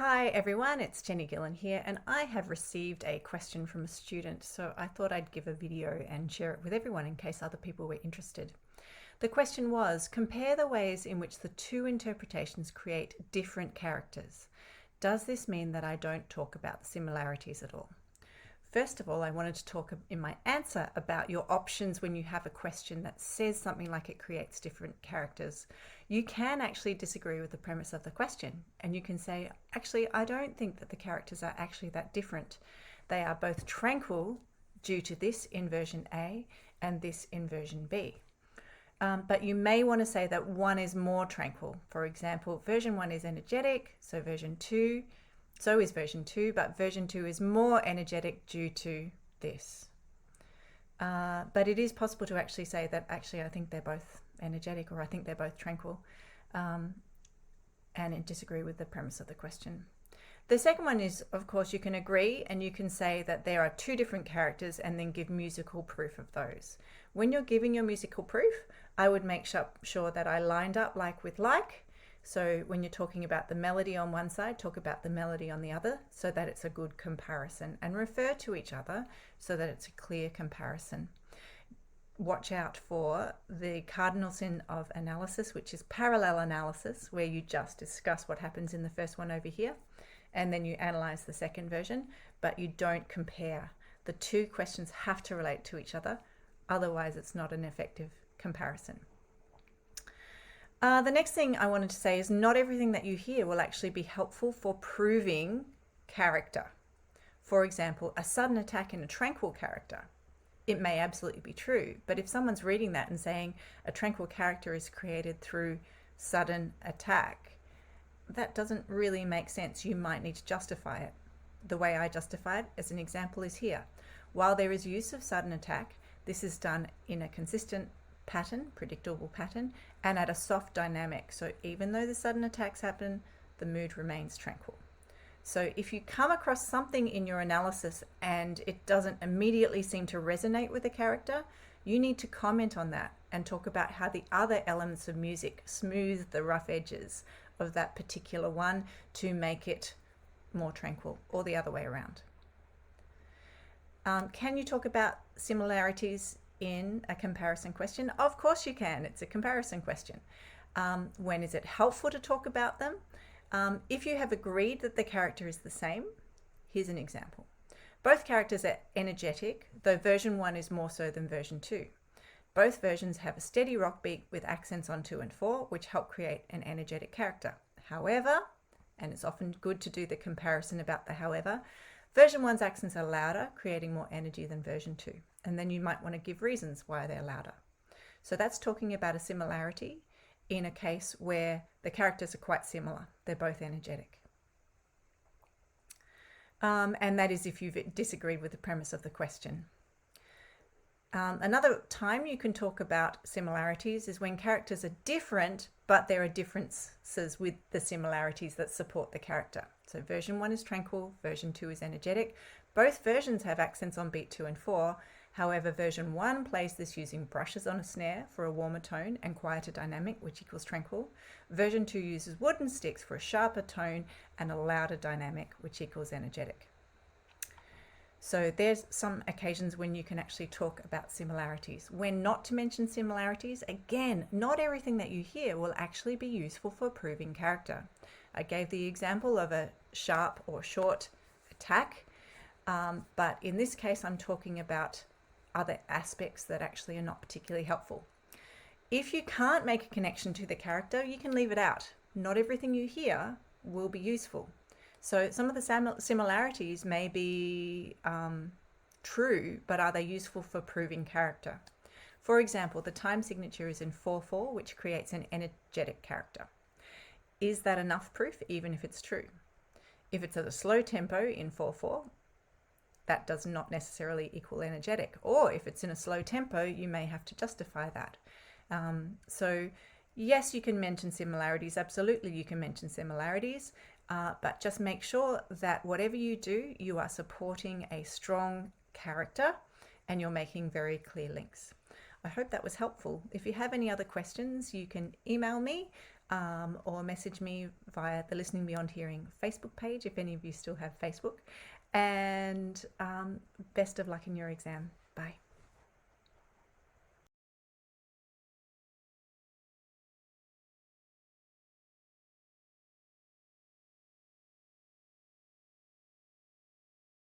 Hi everyone, it's Jenny Gillen here, and I have received a question from a student, so I thought I'd give a video and share it with everyone in case other people were interested. The question was, compare the ways in which the two interpretations create different characters. Does this mean that I don't talk about the similarities at all? First of all, I wanted to talk in my answer about your options when you have a question that says something like it creates different characters. You can actually disagree with the premise of the question, and you can say, actually, I don't think that the characters are actually that different. They are both tranquil due to this in version A and this in version B. But you may want to say that one is more tranquil. For example, version 1 is energetic, so is version 2, but version 2 is more energetic due to this. But it is possible to actually say that actually I think they're both energetic, or I think they're both tranquil, and disagree with the premise of the question. The second one is, of course, you can agree and you can say that there are two different characters and then give musical proof of those. When you're giving your musical proof, I would make sure that I lined up like with like. So when you're talking about the melody on one side, talk about the melody on the other so that it's a good comparison, and refer to each other so that it's a clear comparison. Watch out for the cardinal sin of analysis, which is parallel analysis, where you just discuss what happens in the first one over here and then you analyze the second version, but you don't compare. The two questions have to relate to each other, otherwise it's not an effective comparison. The next thing I wanted to say is not everything that you hear will actually be helpful for proving character. For example, a sudden attack in a tranquil character. It may absolutely be true, but if someone's reading that and saying a tranquil character is created through sudden attack, that doesn't really make sense. You might need to justify it. The way I justify it as an example is here. While there is use of sudden attack, this is done in a consistent pattern, predictable pattern, and at a soft dynamic. So even though the sudden attacks happen, the mood remains tranquil. So if you come across something in your analysis and it doesn't immediately seem to resonate with the character, you need to comment on that and talk about how the other elements of music smooth the rough edges of that particular one to make it more tranquil, or the other way around. Can you talk about similarities in a comparison question? Of course you can. It's a comparison question. When is it helpful to talk about them? If you have agreed that the character is the same, here's an example. Both characters are energetic, though version 1 is more so than version 2. Both versions have a steady rock beat with accents on 2 and 4, which help create an energetic character. However, and it's often good to do the comparison about the however, version 1's accents are louder, creating more energy than version 2. And then you might want to give reasons why they're louder. So that's talking about a similarity in a case where the characters are quite similar. They're both energetic. And that is if you've disagreed with the premise of the question. Another time you can talk about similarities is when characters are different, but there are differences with the similarities that support the character. So version 1 is tranquil, version 2 is energetic. Both versions have accents on beat 2 and 4. However, version 1 plays this using brushes on a snare for a warmer tone and quieter dynamic, which equals tranquil. Version 2 uses wooden sticks for a sharper tone and a louder dynamic, which equals energetic. So there's some occasions when you can actually talk about similarities. When not to mention similarities, again, not everything that you hear will actually be useful for proving character. I gave the example of a sharp or short attack, but in this case I'm talking about other aspects that actually are not particularly helpful. If you can't make a connection to the character, you can leave it out. Not everything you hear will be useful. So some of the similarities may be true, but are they useful for proving character? For example, the time signature is in 4/4, which creates an energetic character. Is that enough proof, even if it's true? If it's at a slow tempo in 4/4, that does not necessarily equal energetic. Or if it's in a slow tempo, you may have to justify that. So yes, you can mention similarities. Absolutely, you can mention similarities. But just make sure that whatever you do, you are supporting a strong character and you're making very clear links. I hope that was helpful. If you have any other questions, you can email me or message me via the Listening Beyond Hearing Facebook page if any of you still have Facebook. And best of luck in your exam.